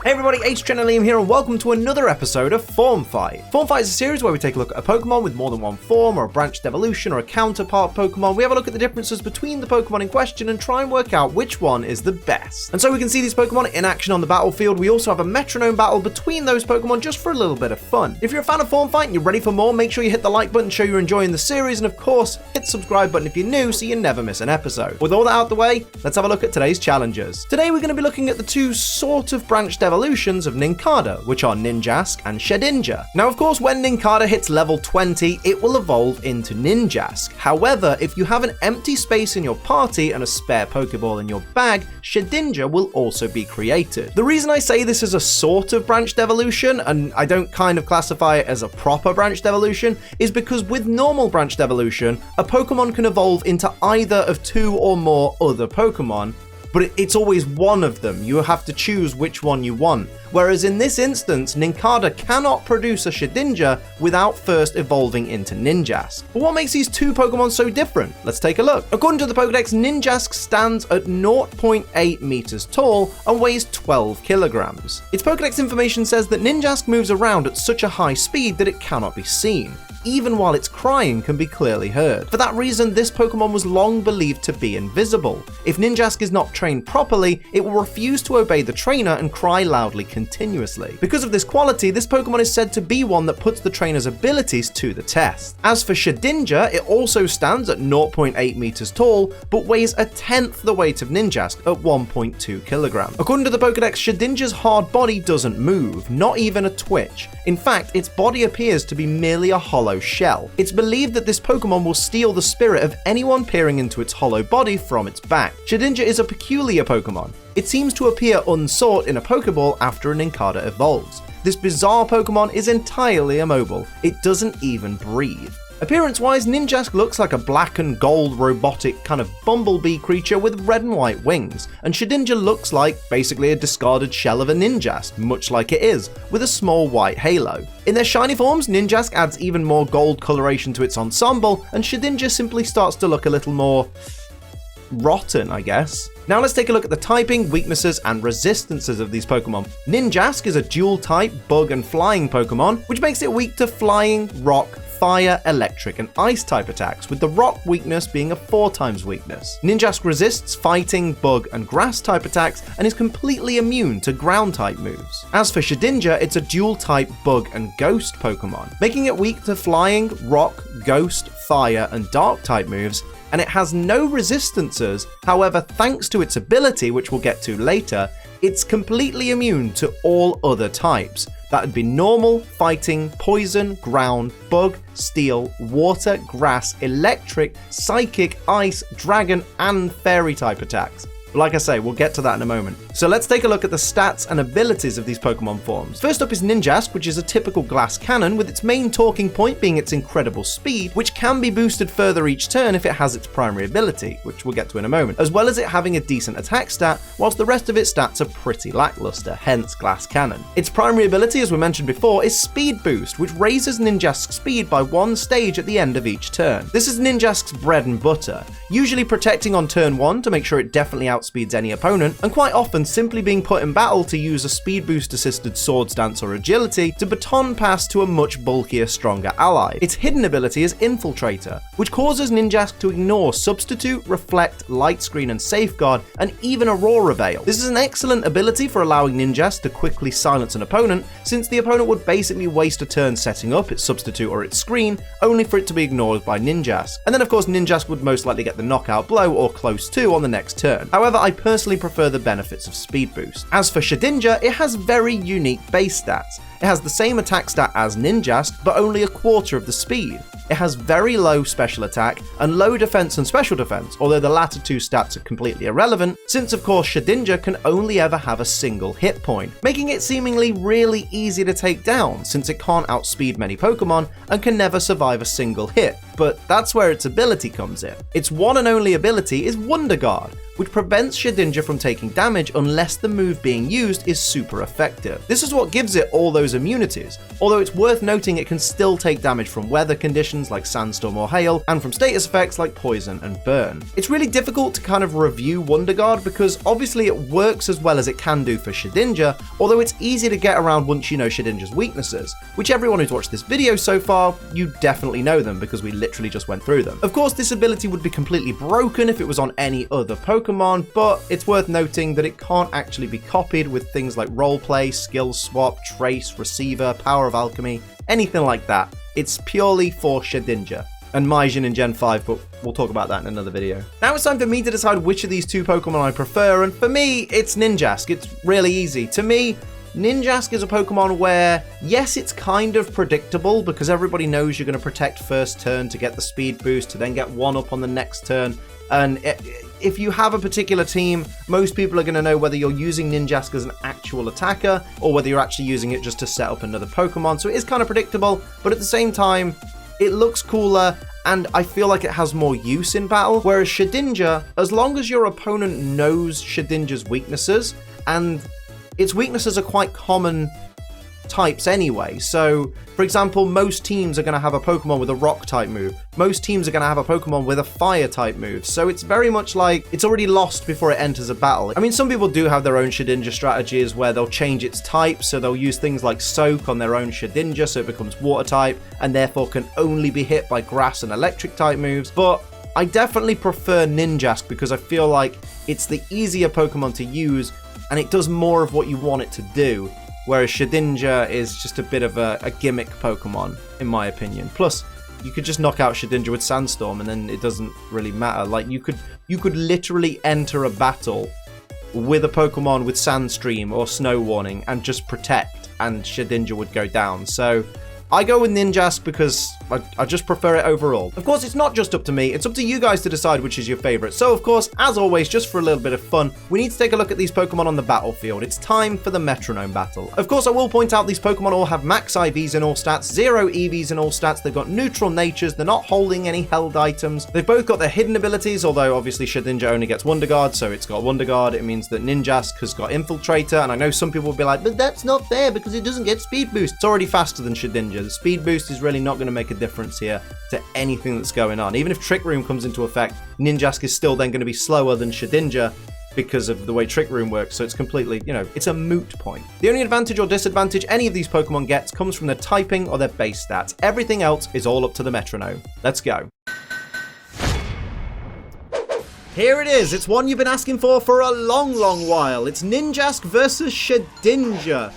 Hey everybody, Liam here and welcome to another episode of Form Fight. Form Fight is a series where we take a look at a Pokemon with more than one form, or a branched evolution, or a counterpart Pokemon. We have a look at the differences between the Pokemon in question and try and work out which one is the best. And so we can see these Pokemon in action on the battlefield. We also have a Metronome battle between those Pokemon just for a little bit of fun. If you're a fan of Form Fight and you're ready for more, make sure you hit the like button, show you're enjoying the series, and of course, hit the subscribe button if you're new so you never miss an episode. With all that out the way, let's have a look at today's challenges. Today we're going to be looking at the two sort of branched evolutions of Nincada, which are Ninjask and Shedinja. Now, of course, when Nincada hits level 20, it will evolve into Ninjask. However, if you have an empty space in your party and a spare Pokeball in your bag, Shedinja will also be created. The reason I say this is a sort of branched evolution, and I don't kind of classify it as a proper branched evolution, is because with normal branched evolution, a Pokemon can evolve into either of two or more other Pokemon, but it's always one of them. You have to choose which one you want. Whereas in this instance, Nincada cannot produce a Shedinja without first evolving into Ninjask. But what makes these two Pokemon so different? Let's take a look. According to the Pokedex, Ninjask stands at 0.8 meters tall and weighs 12 kilograms. Its Pokedex information says that Ninjask moves around at such a high speed that it cannot be seen. Even while its crying can be clearly heard. For that reason, this Pokemon was long believed to be invisible. If Ninjask is not trained properly, it will refuse to obey the trainer and cry loudly continuously. Because of this quality, this Pokemon is said to be one that puts the trainer's abilities to the test. As for Shedinja, it also stands at 0.8 meters tall, but weighs a tenth the weight of Ninjask at 1.2 kilograms. According to the Pokedex, Shedinja's hard body doesn't move, not even a twitch. In fact, its body appears to be merely a hollow shell. It's believed that this Pokemon will steal the spirit of anyone peering into its hollow body from its back. Shedinja is a peculiar Pokemon. It seems to appear unsought in a Pokeball after a Nincada evolves. This bizarre Pokemon is entirely immobile. It doesn't even breathe. Appearance-wise, Ninjask looks like a black and gold robotic kind of bumblebee creature with red and white wings, and Shedinja looks like basically a discarded shell of a Ninjask, much like it is, with a small white halo. In their shiny forms, Ninjask adds even more gold coloration to its ensemble, and Shedinja simply starts to look a little more rotten, I guess. Now let's take a look at the typing, weaknesses, and resistances of these Pokemon. Ninjask is a dual-type bug and flying Pokemon, which makes it weak to flying, rock, fire, electric, and ice type attacks, with the rock weakness being a 4x weakness. Ninjask resists fighting, bug, and grass type attacks and is completely immune to ground type moves. As for Shedinja, it's a dual type bug and ghost Pokemon, making it weak to flying, rock, ghost, fire, and dark type moves, and it has no resistances. However, thanks to its ability, which we'll get to later, it's completely immune to all other types. That would be normal, fighting, poison, ground, bug, steel, water, grass, electric, psychic, ice, dragon, and fairy type attacks. But like I say, we'll get to that in a moment. So let's take a look at the stats and abilities of these Pokemon forms. First up is Ninjask, which is a typical glass cannon, with its main talking point being its incredible speed, which can be boosted further each turn if it has its primary ability, which we'll get to in a moment, as well as it having a decent attack stat, whilst the rest of its stats are pretty lackluster, hence glass cannon. Its primary ability, as we mentioned before, is speed boost, which raises Ninjask's speed by one stage at the end of each turn. This is Ninjask's bread and butter, usually protecting on turn 1 to make sure it definitely outspeeds any opponent, and quite often simply being put in battle to use a speed boost assisted swords dance or agility to baton pass to a much bulkier, stronger ally. Its hidden ability is Infiltrator, which causes Ninjask to ignore Substitute, Reflect, Light Screen, and Safeguard, and even Aurora Veil. This is an excellent ability for allowing Ninjask to quickly silence an opponent, since the opponent would basically waste a turn setting up its Substitute or its Screen, only for it to be ignored by Ninjask. And then of course Ninjask would most likely get the knockout blow or close to on the next turn. However, I personally prefer the benefits of speed boost. As for Shedinja, it has very unique base stats. It has the same attack stat as Ninjask, but only a quarter of the speed. It has very low special attack and low defense and special defense, although the latter two stats are completely irrelevant, since of course Shedinja can only ever have a single hit point, making it seemingly really easy to take down, since it can't outspeed many Pokemon and can never survive a single hit. But that's where its ability comes in. Its one and only ability is Wonder Guard, which prevents Shedinja from taking damage unless the move being used is super effective. This is what gives it all those immunities, although it's worth noting it can still take damage from weather conditions like sandstorm or hail, and from status effects like poison and burn. It's really difficult to kind of review Wonder Guard because obviously it works as well as it can do for Shedinja, although it's easy to get around once you know Shedinja's weaknesses, which everyone who's watched this video so far, you definitely know them because we literally just went through them. Of course, this ability would be completely broken if it was on any other Pokemon, but it's worth noting that it can't actually be copied with things like roleplay, skill swap, trace, receiver, power of alchemy, anything like that. It's purely for Shedinja. And Majin in Gen 5, but we'll talk about that in another video. Now it's time for me to decide which of these two Pokemon I prefer, and for me, it's Ninjask. It's really easy. To me, Ninjask is a Pokemon where, yes, it's kind of predictable because everybody knows you're going to protect first turn to get the speed boost, to then get 1-up on the next turn. And if you have a particular team, most people are going to know whether you're using Ninjask as an actual attacker or whether you're actually using it just to set up another Pokemon. So it is kind of predictable, but at the same time, it looks cooler, and I feel like it has more use in battle. Whereas Shedinja, as long as your opponent knows Shedinja's weaknesses, and its weaknesses are quite common types anyway. So, for example, most teams are going to have a Pokemon with a rock type move. Most teams are going to have a Pokemon with a fire type move. So it's very much like it's already lost before it enters a battle. I mean, some people do have their own Shedinja strategies where they'll change its type. So they'll use things like Soak on their own Shedinja so it becomes water type and therefore can only be hit by grass and electric type moves. But I definitely prefer Ninjask because I feel like it's the easier Pokemon to use and it does more of what you want it to do. Whereas Shedinja is just a bit of a gimmick Pokemon, in my opinion. Plus, you could just knock out Shedinja with Sandstorm and then it doesn't really matter. Like, you could literally enter a battle with a Pokemon with Sandstream or Snow Warning and just protect, and Shedinja would go down. So I go with Ninjask because I just prefer it overall. Of course, it's not just up to me, it's up to you guys to decide which is your favorite. So of course, as always, just for a little bit of fun, we need to take a look at these Pokemon on the battlefield. It's time for the Metronome battle. Of course, I will point out these Pokemon all have max IVs in all stats, 0 EVs in all stats, they've got neutral natures, they're not holding any held items. They've both got their hidden abilities, although obviously Shedinja only gets Wonder Guard, so it's got Wonder Guard. It means that Ninjask has got Infiltrator, and I know some people will be like, but that's not fair because it doesn't get Speed Boost. It's already faster than Shedinja. The Speed Boost is really not going to make a difference here to anything that's going on. Even if Trick Room comes into effect, Ninjask is still then going to be slower than Shedinja because of the way Trick Room works, so it's completely, it's a moot point. The only advantage or disadvantage any of these Pokemon gets comes from their typing or their base stats. Everything else is all up to the Metronome. Let's go. Here it is. It's one you've been asking for a long, long while. It's Ninjask versus Shedinja.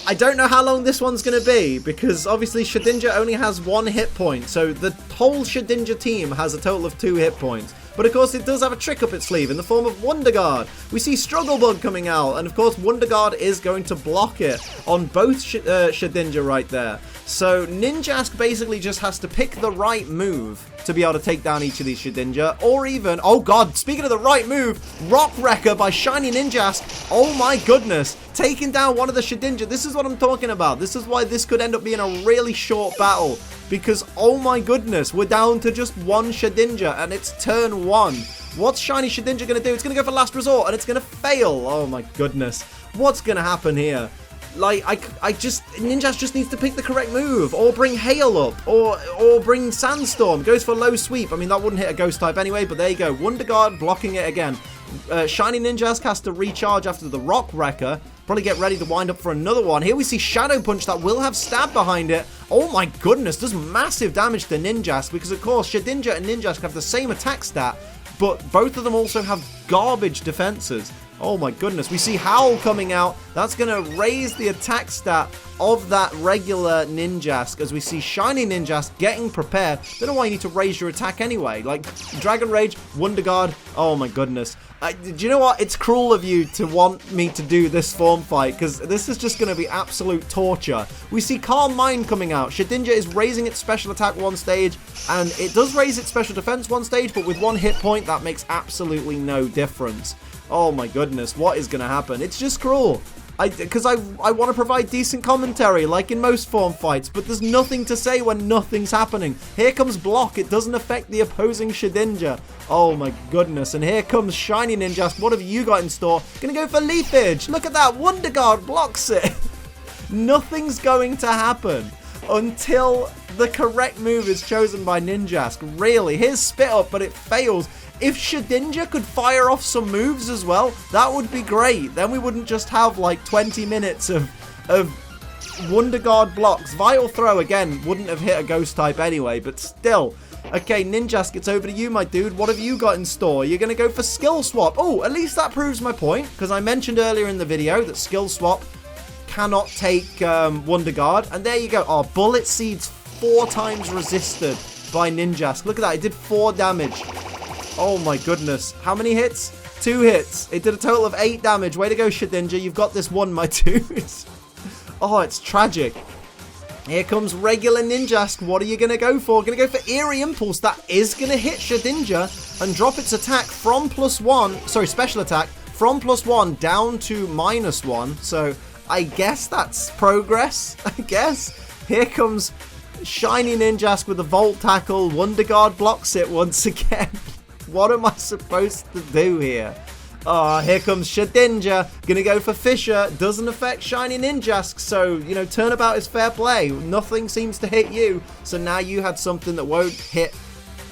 I don't know how long this one's going to be because obviously Shedinja only has 1 hit point, so the whole Shedinja team has a total of 2 hit points. But of course it does have a trick up its sleeve in the form of Wonder Guard. We see Struggle Bug coming out, and of course Wonder Guard is going to block it on both Shedinja right there. So Ninjask basically just has to pick the right move to be able to take down each of these Shedinja, or even, oh god, speaking of the right move, Rock Wrecker by Shiny Ninjask. Oh my goodness, taking down one of the Shedinja. This is what I'm talking about. This is why this could end up being a really short battle, because oh my goodness, we're down to just 1 Shedinja and it's turn 1. What's Shiny Shedinja going to do? It's going to go for Last Resort and it's going to fail. Oh my goodness, what's going to happen here? Like, Ninjask just needs to pick the correct move, or bring Hail up, or bring Sandstorm. Goes for Low Sweep. I mean, that wouldn't hit a Ghost type anyway, but there you go. Wonder Guard blocking it again. Shiny Ninjask has to recharge after the Rock Wrecker. Probably get ready to wind up for another one. Here we see Shadow Punch that will have Stab behind it. Oh my goodness, does massive damage to Ninjask, because of course Shedinja and Ninjask have the same attack stat, but both of them also have garbage defenses. Oh my goodness, we see Howl coming out. That's going to raise the attack stat of that regular Ninjask, as we see Shiny Ninjask getting prepared. Don't know why you need to raise your attack anyway. Like, Dragon Rage, Wonder Guard, oh my goodness. Do you know what? It's cruel of you to want me to do this form fight, because this is just going to be absolute torture. We see Calm Mind coming out. Shedinja is raising its special attack 1 stage, and it does raise its special defense 1 stage, but with 1 hit point, that makes absolutely no difference. Oh my goodness, what is going to happen? It's just cruel. Because I want to provide decent commentary, like in most form fights, but there's nothing to say when nothing's happening. Here comes Block. It doesn't affect the opposing Shedinja. Oh my goodness. And here comes Shiny Ninjask. What have you got in store? Gonna go for Leafage. Look at that. Wonder Guard blocks it. Nothing's going to happen until the correct move is chosen by Ninjask. Really. Here's Spit Up, but it fails. If Shedinja could fire off some moves as well, that would be great. Then we wouldn't just have like 20 minutes of Wonder Guard blocks. Vital Throw, again, wouldn't have hit a ghost type anyway, but still. Okay, Ninjask, it's over to you, my dude. What have you got in store? You're going to go for Skill Swap. Oh, at least that proves my point, because I mentioned earlier in the video that Skill Swap cannot take Wonder Guard. And there you go. Oh, Bullet Seed's 4 times resisted by Ninjask. Look at that. It did 4 damage. Oh my goodness. How many hits? 2 hits. It did a total of 8 damage. Way to go, Shedinja. You've got this one, my dude. Oh, it's tragic. Here comes regular Ninjask. What are you going to go for? Going to go for Eerie Impulse. That is going to hit Shedinja and drop its attack from +1. Sorry, special attack from +1 down to -1. So I guess that's progress. I guess. Here comes Shiny Ninjask with a Volt Tackle. Wonder Guard blocks it once again. What am I supposed to do here? Oh, here comes Shedinja. Gonna go for Fisher. Doesn't affect Shiny Ninjask. So, you know, turnabout is fair play. Nothing seems to hit you. So now you had something that won't hit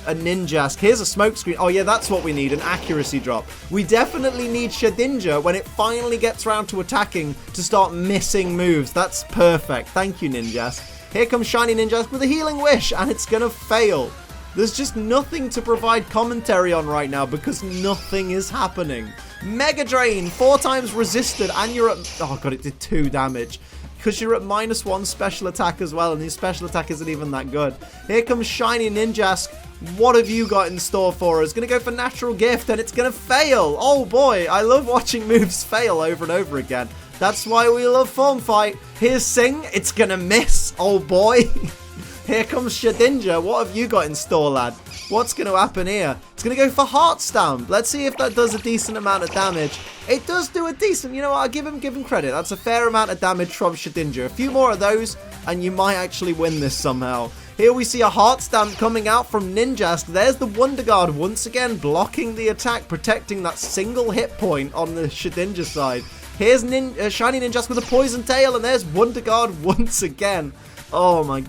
a Ninjask. Here's a smoke screen. Oh, yeah, that's what we need. An accuracy drop. We definitely need Shedinja when it finally gets around to attacking to start missing moves. That's perfect. Thank you, Ninjask. Here comes Shiny Ninjask with a Healing Wish. And it's gonna fail. There's just nothing to provide commentary on right now because nothing is happening. Mega Drain, 4 times resisted, and you're at... Oh, God, it did 2 damage. Because you're at -1 special attack as well, and your special attack isn't even that good. Here comes Shiny Ninjask. What have you got in store for us? Going to go for Natural Gift, and it's going to fail. Oh, boy, I love watching moves fail over and over again. That's why we love Form Fight. Here's Sing. It's going to miss. Oh, boy. Here comes Shedinja. What have you got in store, lad? What's going to happen here? It's going to go for Heart Stamp. Let's see if that does a decent amount of damage. It does do a decent... You know what? I'll give him credit. That's a fair amount of damage from Shedinja. A few more of those, and you might actually win this somehow. Here we see a Heart Stamp coming out from Ninjask. There's the Wonder Guard once again blocking the attack, protecting that single hit point on the Shedinja side. Here's Shiny Ninjask with a Poison Tail, and there's Wonder Guard once again. Oh, my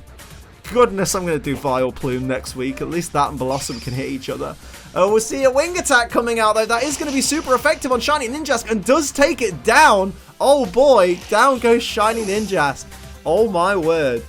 goodness, I'm going to do Vile Plume next week. At least that and Blossom can hit each other. Oh, we'll see a Wing Attack coming out, though. That is going to be super effective on Shiny Ninjask and does take it down. Oh, boy. Down goes Shiny Ninjask. Oh, my word.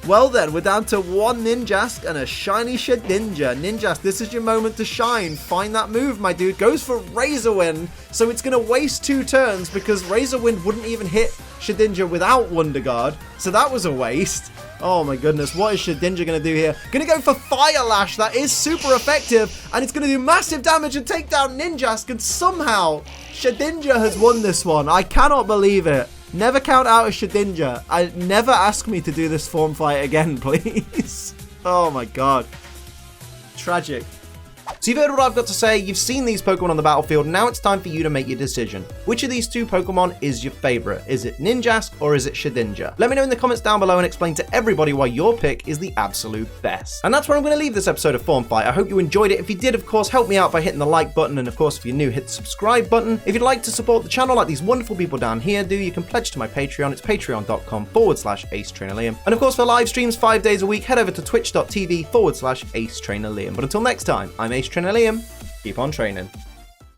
Well, then, we're down to 1 Ninjask and a Shiny Shedinja. Ninjask, this is your moment to shine. Find that move, my dude. Goes for Razor Wind. So it's going to waste 2 turns because Razor Wind wouldn't even hit Shedinja without Wonder Guard. So that was a waste. Oh my goodness, what is Shedinja going to do here? Going to go for Fire Lash. That is super effective. And it's going to do massive damage and take down Ninjask. And somehow, Shedinja has won this one. I cannot believe it. Never count out a Shedinja. Never ask me to do this form fight again, please. Oh my god. Tragic. So you've heard what I've got to say, you've seen these Pokemon on the battlefield, now it's time for you to make your decision. Which of these 2 Pokemon is your favourite? Is it Ninjask or is it Shedinja? Let me know in the comments down below and explain to everybody why your pick is the absolute best. And that's where I'm going to leave this episode of Form Fight. I hope you enjoyed it. If you did, of course, help me out by hitting the like button, and of course, if you're new, hit the subscribe button. If you'd like to support the channel like these wonderful people down here do, you can pledge to my Patreon. It's patreon.com/AceTrainerLiam. And of course, for live streams 5 days a week, head over to twitch.tv/AceTrainerLiam. But until next time, I'm Ace Trainer Liam. Keep on training.